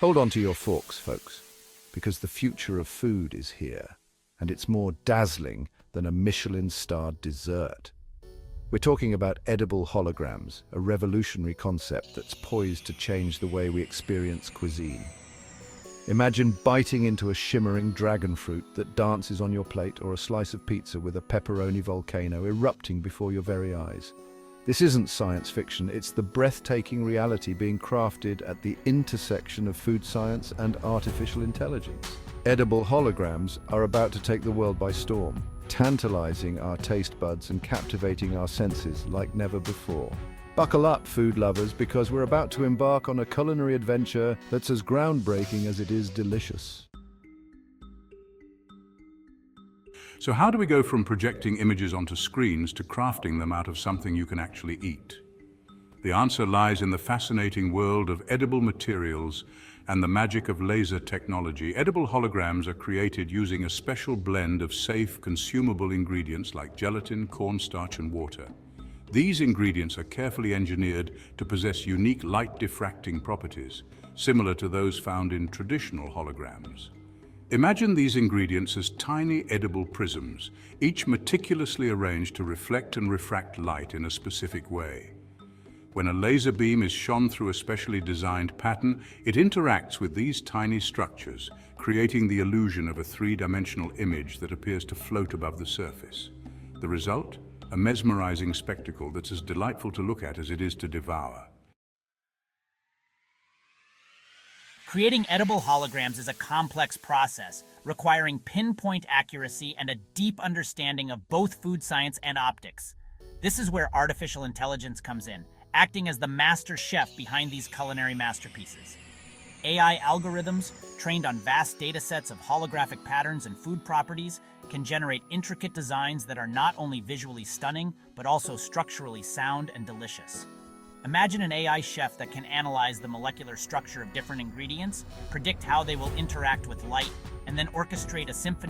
Hold on to your forks, folks, because the future of food is here, and it's more dazzling than a Michelin-starred dessert. We're talking about edible holograms, a revolutionary concept that's poised to change the way we experience cuisine. Imagine biting into a shimmering dragon fruit that dances on your plate, or a slice of pizza with a pepperoni volcano erupting before your very eyes. This isn't science fiction, it's the breathtaking reality being crafted at the intersection of food science and artificial intelligence. Edible holograms are about to take the world by storm, tantalizing our taste buds and captivating our senses like never before. Buckle up, food lovers, because we're about to embark on a culinary adventure that's as groundbreaking as it is delicious. So how do we go from projecting images onto screens to crafting them out of something you can actually eat? The answer lies in the fascinating world of edible materials and the magic of laser technology. Edible holograms are created using a special blend of safe, consumable ingredients like gelatin, cornstarch, and water. These ingredients are carefully engineered to possess unique light diffracting properties, similar to those found in traditional holograms. Imagine these ingredients as tiny edible prisms, each meticulously arranged to reflect and refract light in a specific way. When a laser beam is shone through a specially designed pattern, it interacts with these tiny structures, creating the illusion of a three-dimensional image that appears to float above the surface. The result? A mesmerizing spectacle that's as delightful to look at as it is to devour. Creating edible holograms is a complex process, requiring pinpoint accuracy and a deep understanding of both food science and optics. This is where artificial intelligence comes in, acting as the master chef behind these culinary masterpieces. AI algorithms, trained on vast datasets of holographic patterns and food properties, can generate intricate designs that are not only visually stunning, but also structurally sound and delicious. Imagine an AI chef that can analyze the molecular structure of different ingredients, predict how they will interact with light, and then orchestrate a symphony